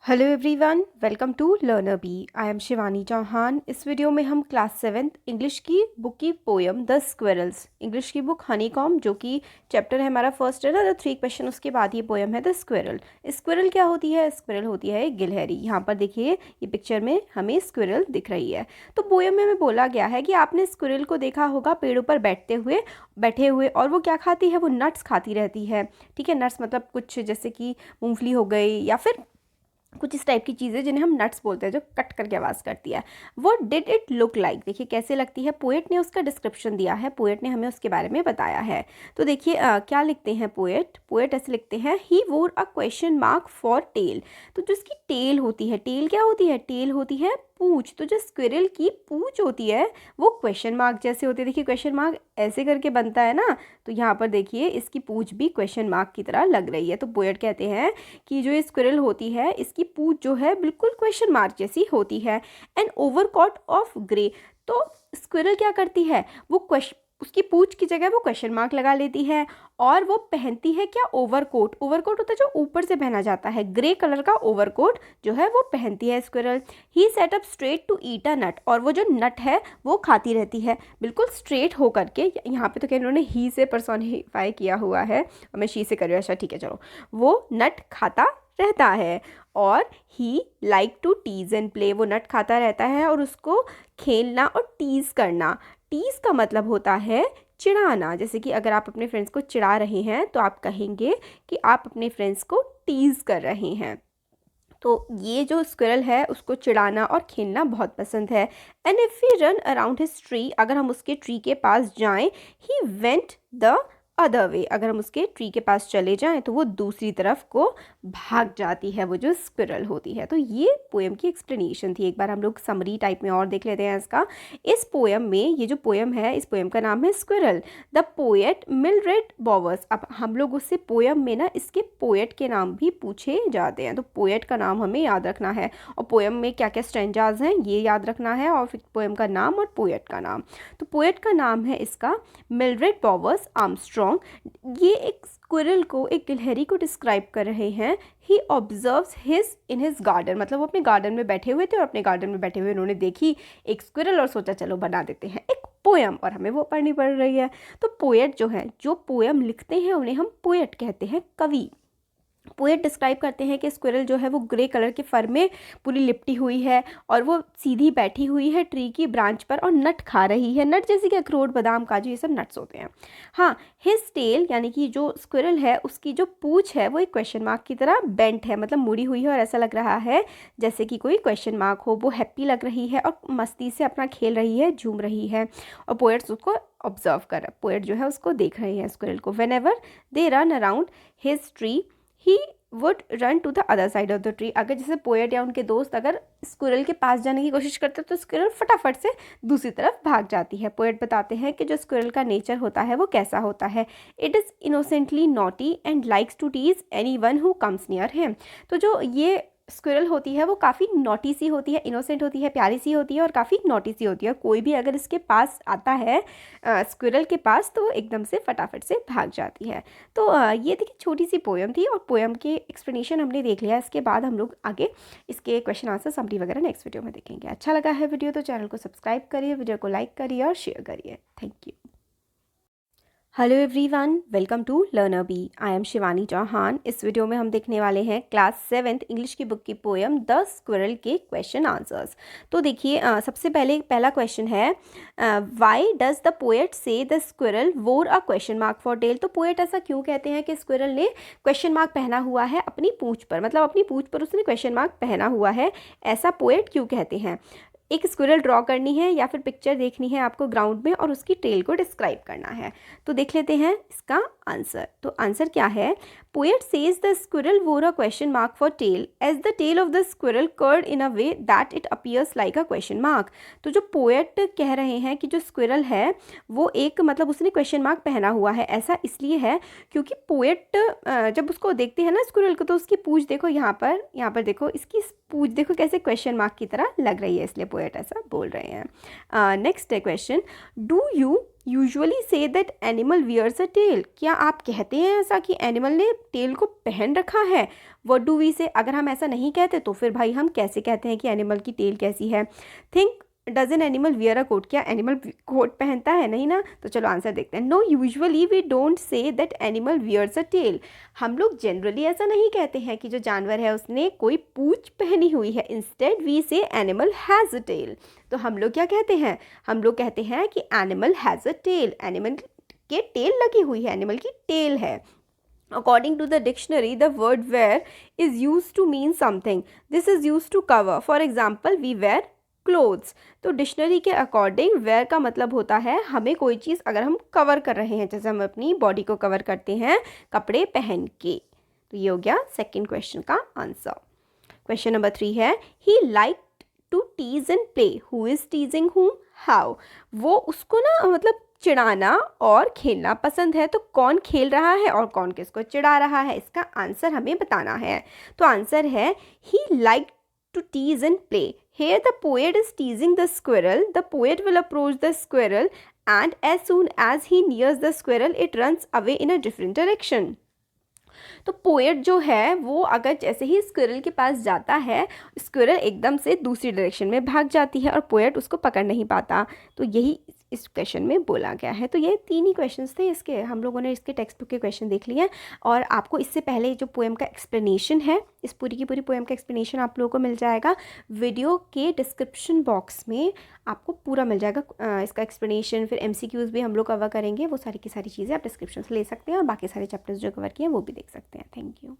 Hello everyone, welcome to Learner Bee. I am Shivani Chauhan. इस video में हम क्लास 7th इंग्लिश की बुक की पोयम द स्क्विरल्स, इंग्लिश की बुक हनीकॉम्ब, जो कि चैप्टर है हमारा फर्स्ट है ना, द 3 क्वेश्चन, उसके बाद ये पोयम है द स्क्विरल। स्क्विरल क्या होती है? स्क्विरल होती है एक गिलहरी। यहाँ पर देखिए, ये पिक्चर में हमें स्क्विरल दिख रही है। तो पोयम में हमें बोला गया है कि आपने स्क्विरल को देखा होगा पेड़ों पर बैठे हुए, और वो क्या खाती है? वो नट्स खाती रहती है। ठीक है, नट्स मतलब कुछ जैसे कि मूंगफली हो गई, या फिर कुछ इस टाइप की चीज़ें जिन्हें हम नट्स बोलते हैं, जो कट करके आवाज़ करती है। वो डिड इट लुक लाइक, देखिए कैसे लगती है। पोएट ने उसका डिस्क्रिप्शन दिया है, पोएट ने हमें उसके बारे में बताया है। तो देखिए क्या लिखते हैं पोएट ऐसे लिखते हैं, he wore a question mark for tail. तो जो इसकी टेल होती है, टेल क्या होती है? टेल होती है पूंछ। तो जो स्क्विरल की पूंछ होती है वो क्वेश्चन मार्क जैसे होती है। देखिए क्वेश्चन मार्क ऐसे करके बनता है ना, तो यहाँ पर देखिए इसकी पूंछ भी क्वेश्चन मार्क की तरह लग रही है। तो पोएट कहते हैं कि जो ये स्क्विरल होती है, इसकी पूंछ जो है बिल्कुल क्वेश्चन मार्क जैसी होती है। An overcoat of grey. तो स्क्विरल क्या करती है? वो उसकी पूंछ की जगह वो क्वेश्चन मार्क लगा लेती है, और वो पहनती है क्या? ओवरकोट। ओवरकोट होता है जो ऊपर से पहना जाता है, ग्रे कलर का ओवरकोट जो है वो पहनती है squirrel. He set up straight to eat a nut. और वो जो नट है वो खाती रहती है बिल्कुल स्ट्रेट हो करके। यहाँ पे तो क्या इन्होंने ही से पर्सोनिफाई किया हुआ है, और मैं शी से कर रही हूँ। अच्छा ठीक है, चलो। वो नट खाता रहता है, और he like to tease and play. वो नट खाता रहता है और उसको खेलना और टीज करना। टीज का मतलब होता है चिढ़ाना। जैसे कि अगर आप अपने फ्रेंड्स को चिढ़ा रहे हैं तो आप कहेंगे कि आप अपने फ्रेंड्स को टीज कर रहे हैं। तो ये जो स्क्विरल है उसको चिढ़ाना और खेलना बहुत पसंद है। And if we run around his tree, अगर हम उसके ट्री के पास जाएं, he went the other way. अगर हम उसके ट्री के पास चले जाएं तो वो दूसरी तरफ को भाग जाती है, वो जो स्क्विरल होती है। तो ये पोएम की एक्सप्लेनेशन थी। एक बार हम लोग समरी टाइप में और देख लेते हैं इसका। इस पोएम में, ये जो पोएम है, इस पोएम का नाम है squirrel. The poet Mildred Bowers. अब हम लोग उससे पोएम में ना इसके पोएट के नाम भी पूछे जाते हैं, तो पोएट का नाम हमें याद रखना है, और पोएम में क्या क्या स्ट्रेंजाज हैं ये याद रखना है, और फिर पोएम का नाम और पोएट का नाम। तो पोएट का नाम है इसका मिलरेड बॉवर्स आर्मस्ट्रॉन्ग। ये एक स्क्विरल को, एक गिलहरी को डिस्क्राइब कर रहे हैं। He observes his in his garden, मतलब वो अपने गार्डन में बैठे हुए थे, और अपने गार्डन में बैठे हुए उन्होंने देखी एक स्क्विरल और सोचा चलो बना देते हैं एक पोएम, और हमें वो पढ़नी पड़ रही है। तो पोएट जो है, जो पोएम लिखते हैं, उन्हें हम पोएट कहते हैं, कवि। पोएट डिस्क्राइब करते हैं कि स्क्विरल जो है वो ग्रे कलर के फर में पूरी लिपटी हुई है, और वो सीधी बैठी हुई है ट्री की ब्रांच पर, और नट खा रही है। नट जैसे कि अखरोट, बादाम, काजू, ये सब नट्स होते हैं। हाँ, हिज टेल, यानी कि जो स्क्विरल है उसकी जो पूंछ है वो एक क्वेश्चन मार्क की तरह बेंट है, मतलब मुड़ी हुई है, और ऐसा लग रहा है जैसे कि कोई क्वेश्चन मार्क हो। वो हैप्पी लग रही है और मस्ती से अपना खेल रही है, झूम रही है, और पोएट्स उसको ऑब्जर्व कर रहे हैं। पोएट जो है उसको देख रहे हैं स्क्विरल को। Whenever they run around his tree, he would run to the other side of the tree. अगर जैसे पोएट या उनके दोस्त अगर स्क्विरल के पास जाने की कोशिश करते तो स्क्विरल फटाफट से दूसरी तरफ भाग जाती है। पोएट बताते हैं कि जो स्क्विरल का नेचर होता है वो कैसा होता है। It is innocently naughty and likes to tease any one who comes near him. तो जो ये स्क्विरल होती है वो काफ़ी नॉटी सी होती है, इनोसेंट होती है, प्यारी सी होती है, और काफ़ी नॉटी सी होती है। कोई भी अगर इसके पास आता है स्क्विरल के पास, तो वो एकदम से फटाफट से भाग जाती है। तो ये देखिए छोटी सी पोएम थी, और पोएम के एक्सप्लेनेशन हमने देख लिया। इसके बाद हम लोग आगे इसके क्वेश्चन आंसर समरी वगैरह नेक्स्ट वीडियो में देखेंगे। अच्छा लगा है वीडियो तो चैनल को सब्सक्राइब करिए, वीडियो को लाइक करिए और शेयर करिए। Thank you. Hello everyone, welcome to Learner Bee. I am Shivani Chauhan. इस वीडियो में हम देखने वाले हैं क्लास 7th इंग्लिश की बुक की पोएम द स्क्विरल के क्वेश्चन आंसर्स। तो देखिए सबसे पहले पहला क्वेश्चन है, why does the poet say the squirrel wore a question mark for tail. तो पोएट ऐसा क्यों कहते हैं कि स्क्विरल ने क्वेश्चन मार्क पहना हुआ है अपनी पूंछ पर, मतलब अपनी पूंछ पर उसने क्वेश्चन मार्क पहना हुआ है, ऐसा पोएट क्यों कहते हैं। एक स्क्विरल ड्रॉ करनी है या फिर पिक्चर देखनी है आपको ग्राउंड में, और उसकी टेल को डिस्क्राइब करना है। तो देख लेते हैं इसका आंसर। तो आंसर क्या है? Poet says the squirrel wore a question mark for tail as the tail of the squirrel curled in a way that it appears like a question mark. तो जो पोएट कह रहे हैं कि जो स्क्विरल है वो एक, मतलब उसने क्वेश्चन मार्क पहना हुआ है, ऐसा इसलिए है क्योंकि पोएट जब उसको देखते हैं ना स्क्विरल को, तो उसकी पूंछ देखो, यहाँ पर देखो, इसकी पूंछ देखो कैसे क्वेश्चन मार्क की तरह लग रही है, इसलिए पोएट ऐसा बोल रहे हैं। Next question, do you usually say that animal wears a tail, क्या आप कहते हैं ऐसा कि एनिमल ने टेल को पहन रखा है? व्हाट डू वी से, अगर हम ऐसा नहीं कहते तो फिर भाई हम कैसे कहते हैं कि एनिमल की टेल कैसी है? Think does an animal wear a coat, क्या एनिमल कोट पहनता है? नहीं ना। तो चलो आंसर देखते हैं। No usually we don't say that animal wears a tail, हम लोग जनरली ऐसा नहीं कहते हैं कि जो जानवर है उसने कोई पूंछ पहनी हुई है। इंस्टेड वी से एनिमल हैज़ अ टेल, तो हम लोग क्या कहते हैं? हम लोग कहते हैं कि animal has a tail, animal के टेल लगी हुई है, एनिमल की टेल है। According to the dictionary, the word wear is used to mean something. This is used to cover. For example, we wear clothes. तो डिक्शनरी के according where का मतलब होता है हमें कोई चीज़ अगर हम कवर कर रहे हैं, जैसे हम अपनी बॉडी को कवर करते हैं कपड़े पहन के। तो ये हो गया सेकंड क्वेश्चन का आंसर। क्वेश्चन नंबर 3 है, he like to tease and play, who is teasing whom, how, वो उसको ना मतलब चिढ़ाना और खेलना पसंद है, तो कौन खेल रहा है और कौन किसको चिढ़ा रहा है, इसका आंसर हमें बताना है। तो आंसर है he like to tease and play. Here the poet is teasing the squirrel. The poet will approach the squirrel and as soon as he nears the squirrel, it runs away in a different direction. तो poet जो है वो अगर जैसे ही squirrel के पास जाता है, squirrel एकदम से दूसरी डायरेक्शन में भाग जाती है और पोएट उसको पकड़ नहीं पाता। तो यही इस क्वेश्चन में बोला गया है। तो ये 3 ही क्वेश्चंस थे इसके, हम लोगों ने इसके टेक्स्ट बुक के क्वेश्चन देख लिए हैं। और आपको इससे पहले जो पोएम का एक्सप्लेनेशन है, इस पूरी की पूरी पोएम का एक्सप्लेनेशन आप लोगों को मिल जाएगा वीडियो के डिस्क्रिप्शन बॉक्स में, आपको पूरा मिल जाएगा इसका एक्सप्लेनेशन। फिर MCQs भी हम लोग कवर करेंगे, वो सारी की सारी चीज़ें आप डिस्क्रिप्शन से ले सकते हैं और बाकी सारे चैप्टर्स जो कवर किए हैं वो भी देख सकते हैं। Thank you.